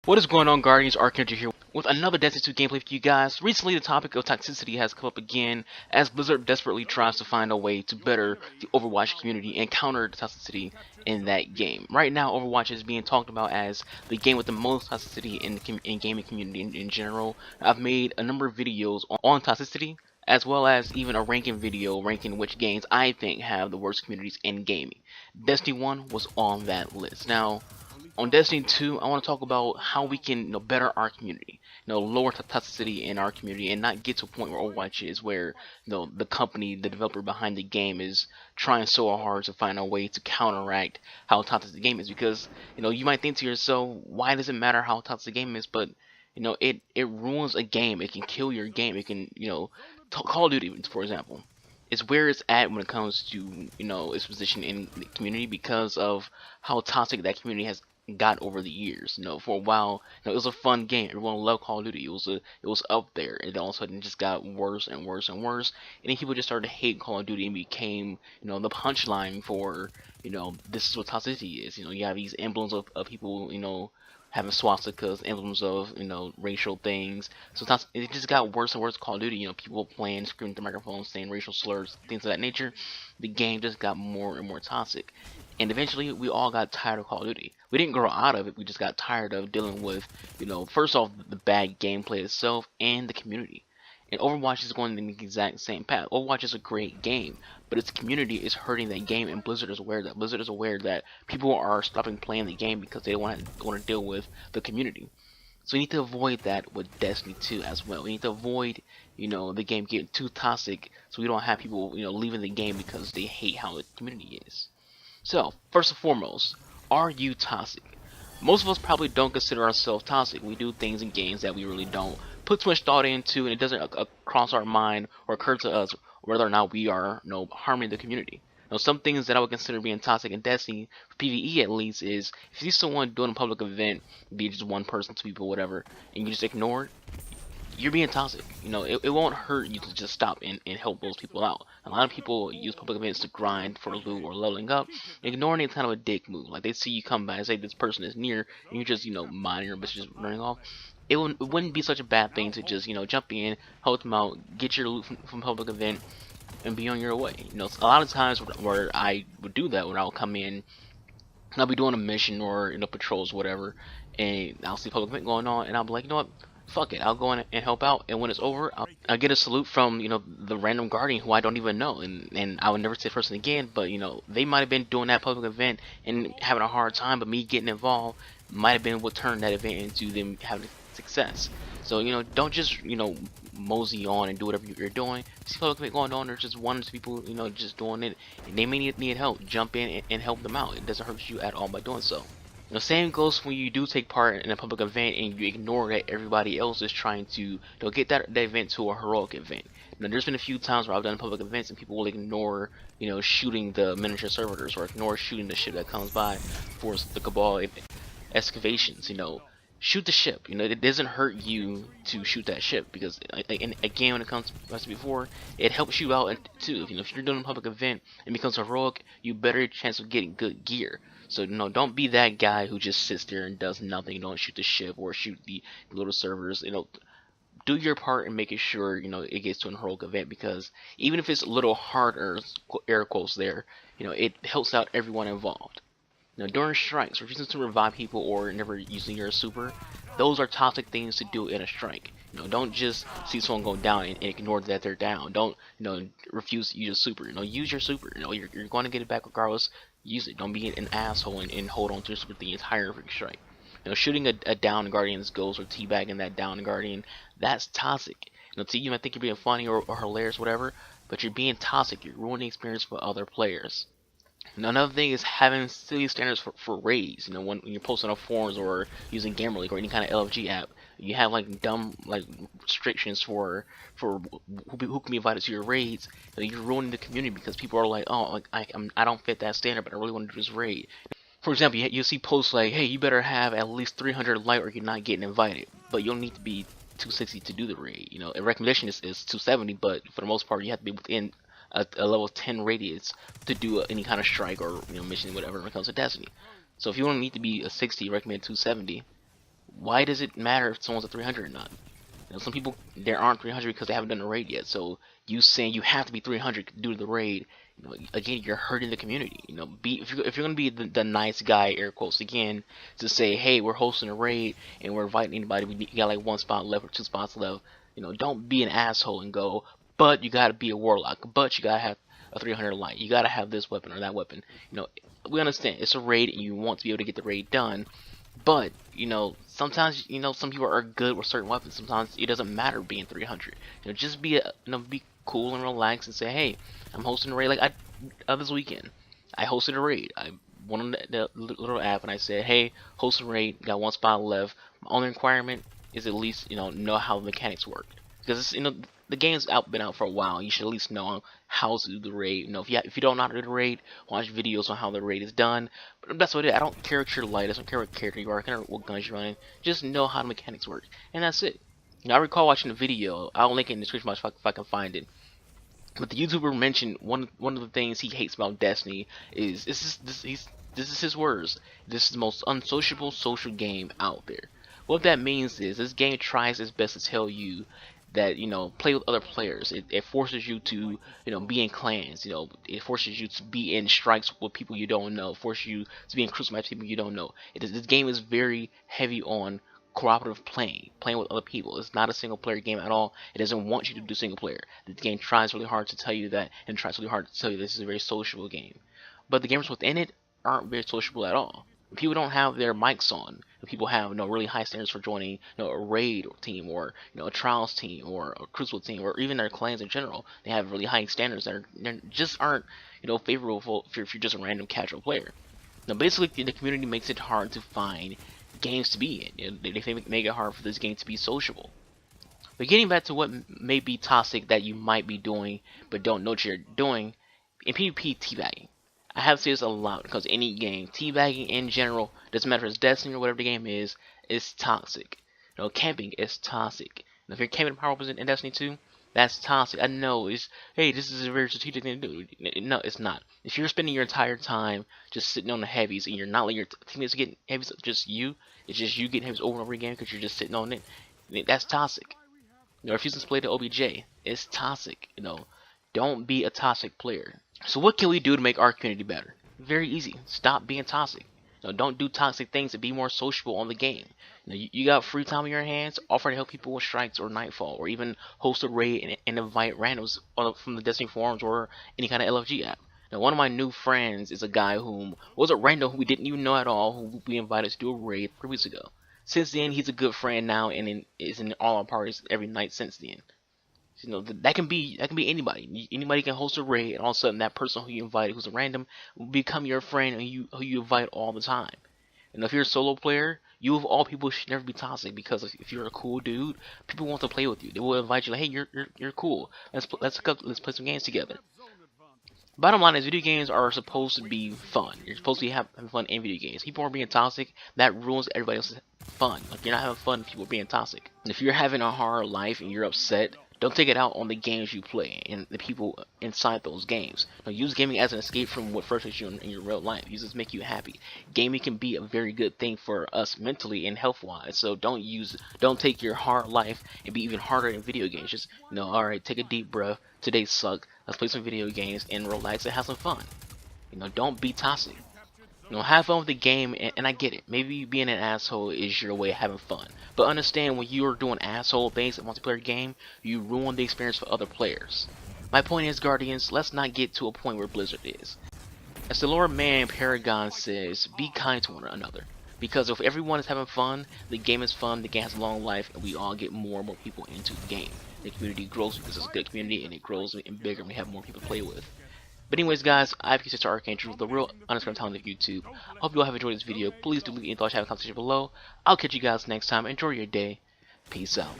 What is going on, Guardians? Archangel here with another Destiny 2 gameplay for you guys. Recently, the topic of toxicity has come up again as Blizzard desperately tries to find a way to better the Overwatch community and counter the toxicity in that game. Right now, Overwatch is being talked about as the game with the most toxicity in the gaming community in general. I've made a number of videos on toxicity, as well as even a ranking video ranking which games I think have the worst communities in gaming. Destiny 1 was on that list. Now, on Destiny 2, I want to talk about how we can, better our community, lower toxicity in our community, and not get to a point where Overwatch is, where, the company, the developer behind the game, is trying so hard to find a way to counteract how toxic the game is. Because, you might think to yourself, why does it matter how toxic the game is? But, it ruins a game. It can kill your game. It can, Call of Duty, for example, is where it's at when it comes to, its position in the community because of how toxic that community has got over the years. For a while, it was a fun game. Everyone loved Call of Duty. It was up there, and then all of a sudden it just got worse and worse and worse. And then people just started to hate Call of Duty and became, the punchline for, this is what toxicity is. You have these emblems of people, having swastikas, emblems of, racial things. So it just got worse and worse. Call of Duty, people playing, screaming at the microphone, saying racial slurs, things of that nature. The game just got more and more toxic. And eventually, we all got tired of Call of Duty. We didn't grow out of it. We just got tired of dealing with, first off, the bad gameplay itself and the community. And Overwatch is going in the exact same path. Overwatch is a great game, but its community is hurting that game, and Blizzard is aware of that. Blizzard is aware that people are stopping playing the game because they don't want to deal with the community. So we need to avoid that with Destiny 2 as well. We need to avoid, the game getting too toxic, so we don't have people, leaving the game because they hate how the community is. So, first and foremost, are you toxic? Most of us probably don't consider ourselves toxic. We do things in games that we really don't put too much thought into, and it doesn't cross our mind or occur to us whether or not we are, harming the community. Some things that I would consider being toxic in Destiny, for PvE at least, is if you see someone doing a public event, be it just one person, two people, whatever, and you just ignore it, you're being toxic. It won't hurt you to just stop and help those people out. A lot of people use public events to grind for loot or leveling up. Ignoring it's kind of a dick move. Like, they see you come by and say this person is near, and you just, minding your business, just running off. It wouldn't be such a bad thing to just, jump in, help them out, get your loot from public event, and be on your way. A lot of times where I would do that, when I'll come in, and I'll be doing a mission or, patrols, whatever, and I'll see public event going on, and I'll be like, you know what? Fuck it, I'll go in and help out, and when it's over, I'll get a salute from, the random guardian who I don't even know, and I would never say the person again, but, they might have been doing that public event and having a hard time, but me getting involved might have been what turned that event into them having success. So, don't just, mosey on and do whatever you're doing. See public event going on, there's just one or two people, just doing it, and they may need help. Jump in and help them out. It doesn't hurt you at all by doing so. Same goes when you do take part in a public event and you ignore that everybody else is trying to, get that event to a heroic event. There's been a few times where I've done public events and people will ignore, shooting the miniature servitors or ignore shooting the ship that comes by for the Cabal excavations. Shoot the ship. It doesn't hurt you to shoot that ship because, and again, when it comes to before, it helps you out too. If you're doing a public event and becomes heroic, you better chance of getting good gear. So, don't be that guy who just sits there and does nothing. Don't shoot the ship or shoot the little servers. Do your part in making sure, it gets to an heroic event, because even if it's a little harder, air quotes there, it helps out everyone involved. During strikes, refusing to revive people or never using your super, those are toxic things to do in a strike. Don't just see someone go down and ignore that they're down. Don't, refuse to use your super. Use your super. You're going to get it back regardless. Use it. Don't be an asshole and hold on to your super the entire freaking strike. Shooting a down guardian's ghost or teabagging that down guardian, that's toxic. To you might think you're being funny or hilarious, whatever, but you're being toxic. You're ruining the experience for other players. Another thing is having silly standards for raids. When you're posting on forums or using Gamer League or any kind of LFG app, you have like dumb restrictions for who can be invited to your raids. You're ruining the community because people are like, oh, I don't fit that standard, but I really want to do this raid. For example, you see posts like, hey, you better have at least 300 light or you're not getting invited, but you don't need to be 260 to do the raid. A recommendation is 270, but for the most part, you have to be within a level 10 radius to do any kind of strike or mission, whatever, when it comes to Destiny. So if you don't need to be a 60, recommend 270. Why does it matter if someone's at 300 or not? You know, some people there aren't 300 because they haven't done the raid yet. So you saying you have to be 300 due to the raid, you know, again, you're hurting the community. You know, if you're gonna be the nice guy, air quotes again, to say, hey, we're hosting a raid and we're inviting anybody. We got like 1 spot left or 2 spots left. You know, don't be an asshole and go, but you gotta be a warlock, but you gotta have a 300 light. You gotta have this weapon or that weapon. You know, we understand it's a raid and you want to be able to get the raid done. But, you know, sometimes, you know, some people are good with certain weapons. Sometimes it doesn't matter being 300. You know, just be cool and relax and say, hey, I'm hosting a raid. Like this weekend, I hosted a raid. I went on the little app and I said, hey, host a raid. Got 1 spot left. My only requirement is at least, you know how the mechanics work. Because it's, you know, the game's been out for a while. You should at least know how to do the raid. You know, if you don't know how to do the raid, watch videos on how the raid is done. But that's what it is. I don't care what your light. I don't care what character you are. I don't care what guns you're running. Just know how the mechanics work, and that's it. You know, I recall watching a video. I'll link it in the description box if I can find it. But the YouTuber mentioned one of the things he hates about Destiny is this is his words. This is the most unsociable social game out there. What that means is this game tries its best to tell you that, you know, play with other players. It forces you to, you know, be in clans. You know, it forces you to be in strikes with people you don't know. Forces you to be in cruise matches with people you don't know. This game is very heavy on cooperative playing with other people. It's not a single player game at all. It doesn't want you to do single player. The game tries really hard to tell you that, and tries really hard to tell you this is a very sociable game. But the gamers within it aren't very sociable at all. People don't have their mics on. People have, you know, really high standards for joining, you know, a raid team, or, you know, a trials team, or a crucible team, or even their clans in general. They have really high standards that just aren't, you know, favorable if you're just a random casual player. Now, basically, the community makes it hard to find games to be in. You know, they make it hard for this game to be sociable. But getting back to what may be toxic that you might be doing but don't know what you're doing, in PvP, teabagging. I have to say this a lot because any game, teabagging in general, doesn't matter if it's Destiny or whatever the game is toxic. You know, camping is toxic. And if you're camping power weapons in Destiny 2, that's toxic. I know it's, hey, this is a very strategic thing to do. No, it's not. If you're spending your entire time just sitting on the heavies and you're not letting your teammates get heavies, it's just you getting heavies over and over again because you're just sitting on it, that's toxic. You know, refusing to play the OBJ is toxic. You know, don't be a toxic player. So what can we do to make our community better? Very easy. Stop being toxic. You know, don't do toxic things and be more sociable on the game. You know, you got free time on your hands, offer to help people with strikes or nightfall, or even host a raid and invite randoms from the Destiny forums or any kind of LFG app. Now, one of my new friends is a guy who was a random who we didn't even know at all, who we invited to do a raid 3 weeks ago. Since then, he's a good friend now and is in all our parties every night since then. You know, that can be anybody. Anybody can host a raid, and all of a sudden that person who you invited, who's a random, will become your friend and who you invite all the time. And if you're a solo player, you of all people should never be toxic, because if you're a cool dude, people want to play with you. They will invite you like, hey, you're cool. Let's play some games together. Bottom line is, video games are supposed to be fun. You're supposed to be having fun in video games. People are being toxic, that ruins everybody else's fun. Like, you're not having fun if people are being toxic. And if you're having a hard life and you're upset, don't take it out on the games you play and the people inside those games. Now, use gaming as an escape from what frustrates you in your real life. Use it to make you happy. Gaming can be a very good thing for us mentally and health-wise. So don't take your hard life and be even harder in video games. Just, you know, alright, take a deep breath. Today sucked. Let's play some video games and relax and have some fun. You know, don't be toxic. You know, have fun with the game, and I get it. Maybe being an asshole is your way of having fun. But understand, when you're doing asshole things in a multiplayer game, you ruin the experience for other players. My point is, Guardians, let's not get to a point where Blizzard is. As the Lord Man Paragon says, be kind to one another. Because if everyone is having fun, the game is fun, the game has a long life, and we all get more and more people into the game. The community grows because it's a good community, and it grows and bigger, and we have more people to play with. But anyways, guys, I've been Sister Archangel, the real underscore talent of YouTube. I hope you all have enjoyed this video. Please do leave any thoughts, have a conversation below. I'll catch you guys next time. Enjoy your day. Peace out.